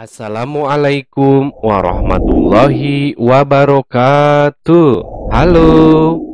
Assalamualaikum warahmatullahi wabarakatuh. Halo,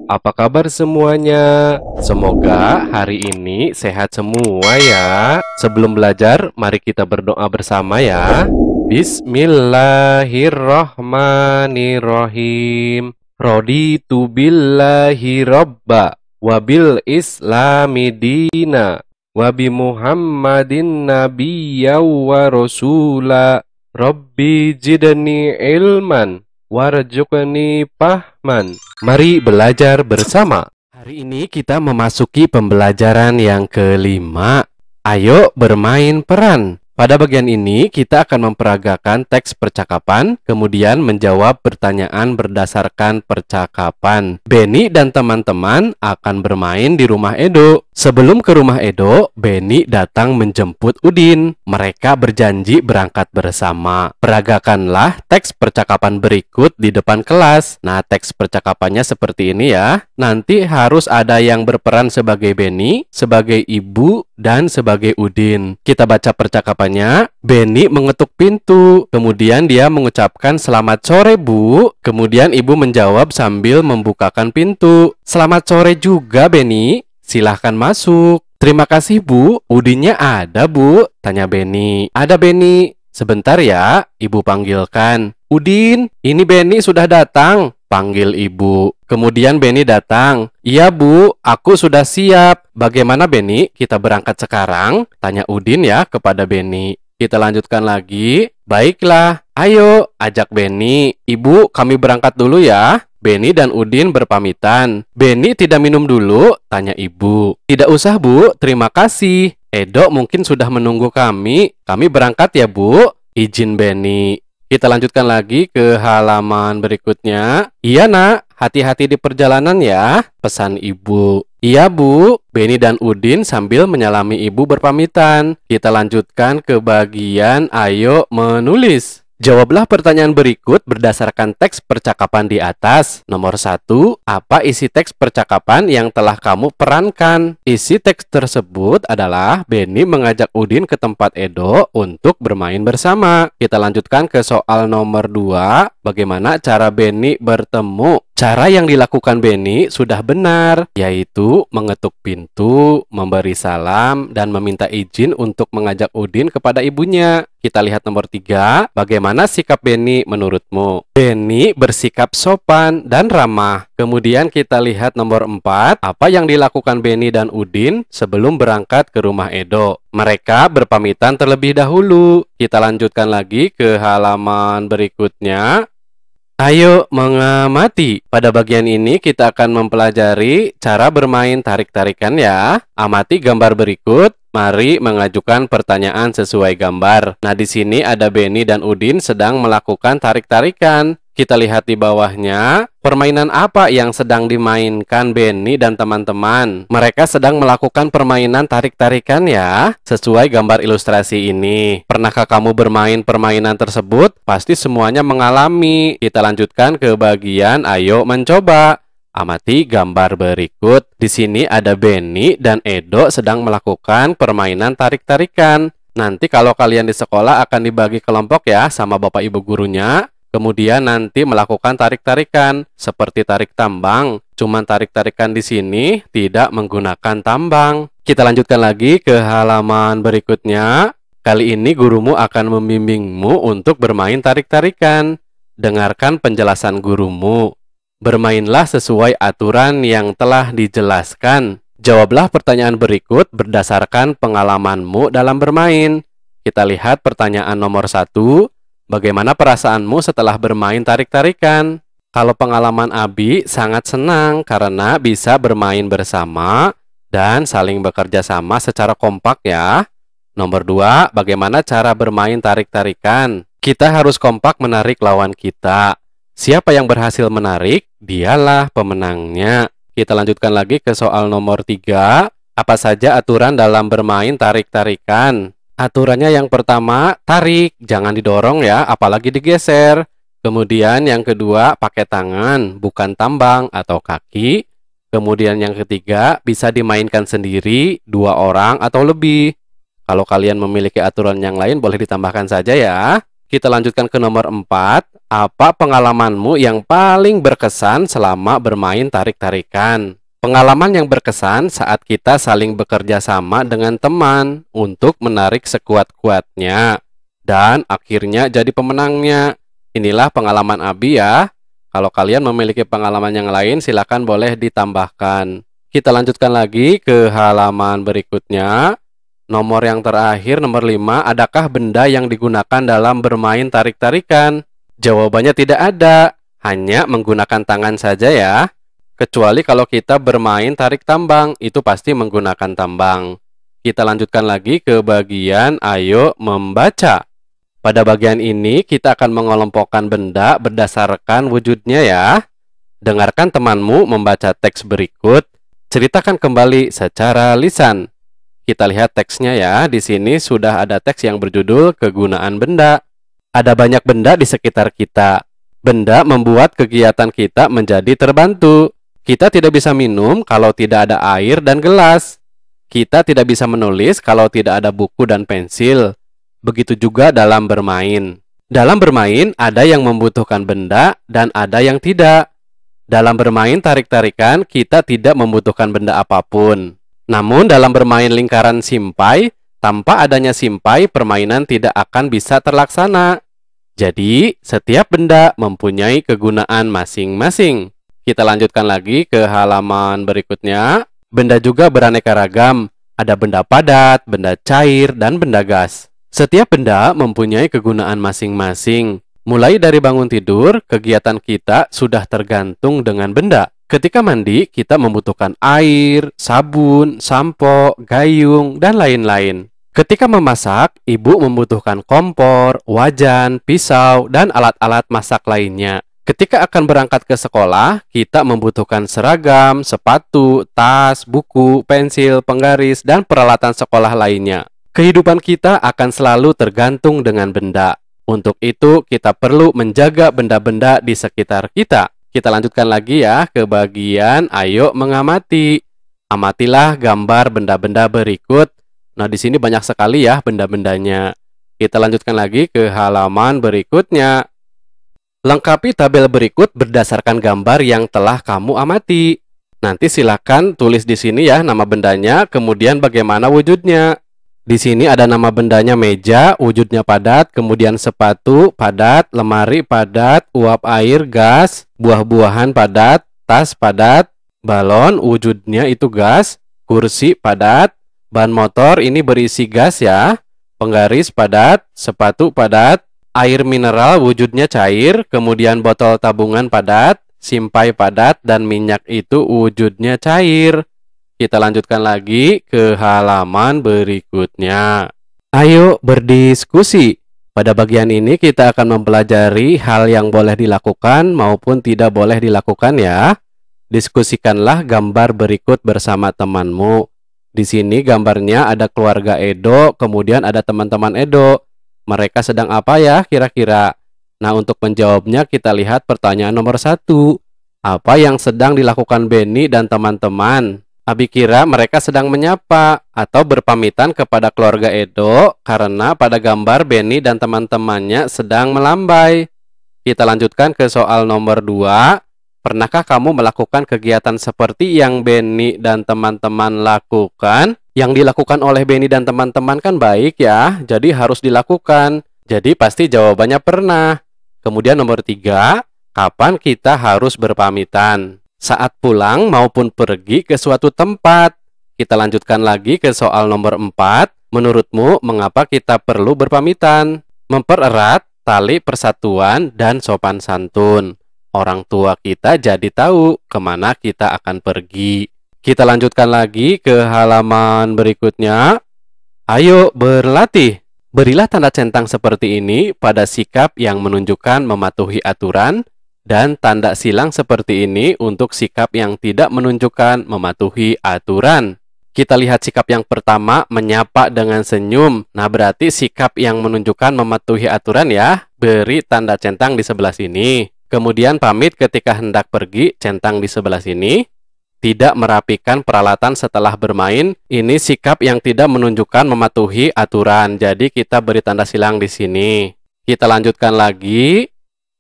apa kabar semuanya? Semoga hari ini sehat semua ya. Sebelum belajar, mari kita berdoa bersama ya. Bismillahirrahmanirrahim. Raditu billahi robba wabil islami dina Wabi Muhammadin nabiyya wa rasula. Rabbi jidni ilman warzuqni fahman. Mari belajar bersama. Hari ini kita memasuki pembelajaran yang kelima. Ayo bermain peran. Pada bagian ini kita akan memperagakan teks percakapan, kemudian menjawab pertanyaan berdasarkan percakapan. Benny dan teman-teman akan bermain di rumah Edo. Sebelum ke rumah Edo, Benny datang menjemput Udin. Mereka berjanji berangkat bersama. Peragakanlah teks percakapan berikut di depan kelas. Nah, teks percakapannya seperti ini ya. Nanti harus ada yang berperan sebagai Benny, sebagai ibu, dan sebagai Udin. Kita baca percakapannya. Benny mengetuk pintu. Kemudian dia mengucapkan "Selamat sore, Bu." Kemudian ibu menjawab sambil membukakan pintu. "Selamat sore juga, Benny. Silahkan masuk." "Terima kasih, Bu. Udinnya ada, Bu?" tanya Benny. "Ada, Benny. Sebentar ya," ibu panggilkan. "Udin, ini Benny sudah datang," panggil ibu. Kemudian Benny datang. "Iya, Bu, aku sudah siap." "Bagaimana, Benny? Kita berangkat sekarang?" tanya Udin ya kepada Benny. Kita lanjutkan lagi. "Baiklah, ayo," ajak Benny. "Ibu, kami berangkat dulu ya." Benny dan Udin berpamitan. "Benny tidak minum dulu?" tanya ibu. "Tidak usah, Bu, terima kasih. Edo mungkin sudah menunggu kami. Kami berangkat ya, Bu," izin Benny. Kita lanjutkan lagi ke halaman berikutnya. "Iya, Nak, hati-hati di perjalanan ya," pesan ibu. "Iya, Bu." Benny dan Udin sambil menyalami ibu berpamitan. Kita lanjutkan ke bagian ayo menulis. Jawablah pertanyaan berikut berdasarkan teks percakapan di atas. Nomor 1, apa isi teks percakapan yang telah kamu perankan? Isi teks tersebut adalah Benny mengajak Udin ke tempat Edo untuk bermain bersama. Kita lanjutkan ke soal nomor 2, bagaimana cara Benny bertemu? Cara yang dilakukan Benny sudah benar, yaitu mengetuk pintu, memberi salam, dan meminta izin untuk mengajak Udin kepada ibunya. Kita lihat nomor 3, bagaimana sikap Benny menurutmu? Benny bersikap sopan dan ramah. Kemudian kita lihat nomor 4, apa yang dilakukan Benny dan Udin sebelum berangkat ke rumah Edo? Mereka berpamitan terlebih dahulu. Kita lanjutkan lagi ke halaman berikutnya. Ayo mengamati. Pada bagian ini kita akan mempelajari cara bermain tarik-tarikan ya. Amati gambar berikut. Mari mengajukan pertanyaan sesuai gambar. Nah, di sini ada Benny dan Udin sedang melakukan tarik-tarikan. Kita lihat di bawahnya, permainan apa yang sedang dimainkan Benny dan teman-teman? Mereka sedang melakukan permainan tarik-tarikan ya, sesuai gambar ilustrasi ini. Pernahkah kamu bermain permainan tersebut? Pasti semuanya mengalami. Kita lanjutkan ke bagian ayo mencoba. Amati gambar berikut. Di sini ada Benny dan Edo sedang melakukan permainan tarik-tarikan. Nanti kalau kalian di sekolah akan dibagi kelompok ya sama bapak ibu gurunya. Kemudian nanti melakukan tarik-tarikan seperti tarik tambang. Cuman tarik-tarikan di sini tidak menggunakan tambang. Kita lanjutkan lagi ke halaman berikutnya. Kali ini gurumu akan membimbingmu untuk bermain tarik-tarikan. Dengarkan penjelasan gurumu. Bermainlah sesuai aturan yang telah dijelaskan. Jawablah pertanyaan berikut berdasarkan pengalamanmu dalam bermain. Kita lihat pertanyaan nomor 1. Bagaimana perasaanmu setelah bermain tarik-tarikan? Kalau pengalaman Abi sangat senang karena bisa bermain bersama dan saling bekerja sama secara kompak ya. Nomor 2, bagaimana cara bermain tarik-tarikan? Kita harus kompak menarik lawan kita. Siapa yang berhasil menarik, dialah pemenangnya. Kita lanjutkan lagi ke soal nomor 3. Apa saja aturan dalam bermain tarik-tarikan? Aturannya yang pertama, tarik, jangan didorong ya, apalagi digeser. Kemudian yang kedua, pakai tangan, bukan tambang atau kaki. Kemudian yang ketiga, bisa dimainkan sendiri, 2 orang atau lebih. Kalau kalian memiliki aturan yang lain, boleh ditambahkan saja ya. Kita lanjutkan ke nomor 4. Apa pengalamanmu yang paling berkesan selama bermain tarik-tarikan? Pengalaman yang berkesan saat kita saling bekerja sama dengan teman untuk menarik sekuat-kuatnya dan akhirnya jadi pemenangnya. Inilah pengalaman Abi ya. Kalau kalian memiliki pengalaman yang lain, silakan boleh ditambahkan. Kita lanjutkan lagi ke halaman berikutnya. Nomor yang terakhir, nomor 5, adakah benda yang digunakan dalam bermain tarik-tarikan? Jawabannya tidak ada, hanya menggunakan tangan saja ya. Kecuali kalau kita bermain tarik tambang, itu pasti menggunakan tambang. Kita lanjutkan lagi ke bagian ayo membaca. Pada bagian ini kita akan mengelompokkan benda berdasarkan wujudnya ya. Dengarkan temanmu membaca teks berikut, ceritakan kembali secara lisan. Kita lihat teksnya ya. Di sini sudah ada teks yang berjudul kegunaan benda. Ada banyak benda di sekitar kita. Benda membuat kegiatan kita menjadi terbantu. Kita tidak bisa minum kalau tidak ada air dan gelas. Kita tidak bisa menulis kalau tidak ada buku dan pensil. Begitu juga dalam bermain. Dalam bermain, ada yang membutuhkan benda dan ada yang tidak. Dalam bermain tarik-tarikan, kita tidak membutuhkan benda apapun. Namun, dalam bermain lingkaran simpai, tanpa adanya simpai, permainan tidak akan bisa terlaksana. Jadi, setiap benda mempunyai kegunaan masing-masing. Kita lanjutkan lagi ke halaman berikutnya. Benda juga beraneka ragam. Ada benda padat, benda cair, dan benda gas. Setiap benda mempunyai kegunaan masing-masing. Mulai dari bangun tidur, kegiatan kita sudah tergantung dengan benda. Ketika mandi, kita membutuhkan air, sabun, sampo, gayung, dan lain-lain. Ketika memasak, ibu membutuhkan kompor, wajan, pisau, dan alat-alat masak lainnya. Ketika akan berangkat ke sekolah, kita membutuhkan seragam, sepatu, tas, buku, pensil, penggaris, dan peralatan sekolah lainnya. Kehidupan kita akan selalu tergantung dengan benda. Untuk itu, kita perlu menjaga benda-benda di sekitar kita. Kita lanjutkan lagi ya ke bagian ayo mengamati. Amatilah gambar benda-benda berikut. Nah, di sini banyak sekali ya benda-bendanya. Kita lanjutkan lagi ke halaman berikutnya. Lengkapi tabel berikut berdasarkan gambar yang telah kamu amati. Nanti silakan tulis di sini ya nama bendanya, kemudian bagaimana wujudnya. Di sini ada nama bendanya meja, wujudnya padat, kemudian sepatu padat, lemari padat, uap air, gas, buah-buahan padat, tas padat, balon, wujudnya itu gas, kursi padat, ban motor ini berisi gas ya, penggaris padat, sepatu padat, air mineral wujudnya cair, kemudian botol tabungan padat, simpai padat, dan minyak itu wujudnya cair. Kita lanjutkan lagi ke halaman berikutnya. Ayo berdiskusi. Pada bagian ini kita akan mempelajari hal yang boleh dilakukan maupun tidak boleh dilakukan ya. Diskusikanlah gambar berikut bersama temanmu. Di sini gambarnya ada keluarga Edo, kemudian ada teman-teman Edo. Mereka sedang apa ya kira-kira? Nah, untuk menjawabnya kita lihat pertanyaan nomor 1. Apa yang sedang dilakukan Benny dan teman-teman? Abi kira mereka sedang menyapa atau berpamitan kepada keluarga Edo karena pada gambar Benny dan teman-temannya sedang melambai. Kita lanjutkan ke soal nomor 2. Pernahkah kamu melakukan kegiatan seperti yang Benny dan teman-teman lakukan? Yang dilakukan oleh Benny dan teman-teman kan baik ya, jadi harus dilakukan. Jadi pasti jawabannya pernah. Kemudian nomor 3, kapan kita harus berpamitan? Saat pulang maupun pergi ke suatu tempat. Kita lanjutkan lagi ke soal nomor 4. Menurutmu mengapa kita perlu berpamitan? Mempererat tali persatuan dan sopan santun. Orang tua kita jadi tahu kemana kita akan pergi. Kita lanjutkan lagi ke halaman berikutnya. Ayo berlatih. Berilah tanda centang seperti ini pada sikap yang menunjukkan mematuhi aturan dan tanda silang seperti ini untuk sikap yang tidak menunjukkan mematuhi aturan. Kita lihat sikap yang pertama, menyapa dengan senyum. Nah, berarti sikap yang menunjukkan mematuhi aturan ya. Beri tanda centang di sebelah sini. Kemudian pamit ketika hendak pergi, centang di sebelah sini. Tidak merapikan peralatan setelah bermain, ini sikap yang tidak menunjukkan mematuhi aturan. Jadi kita beri tanda silang di sini. Kita lanjutkan lagi.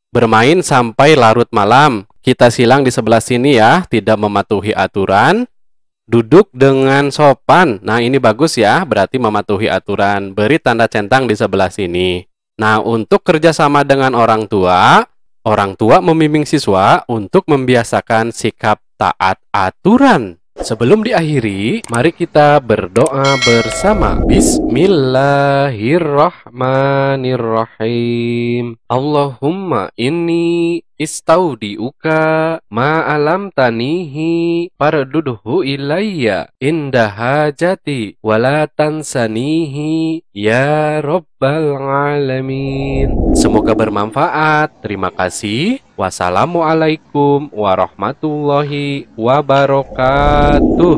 Bermain sampai larut malam. Kita silang di sebelah sini ya, tidak mematuhi aturan. Duduk dengan sopan. Nah, ini bagus ya, berarti mematuhi aturan. Beri tanda centang di sebelah sini. Nah, untuk kerjasama dengan orang tua membimbing siswa untuk membiasakan sikap taat aturan. Sebelum diakhiri, mari kita berdoa bersama. Bismillahirrahmanirrahim. Allahumma inni istaudiuka ma'alam tanihi fardudhu ilayya inda hajati wala tansanihi ya rabbal alamin. Semoga bermanfaat. Terima kasih. Wassalamualaikum warahmatullahi wabarakatuh.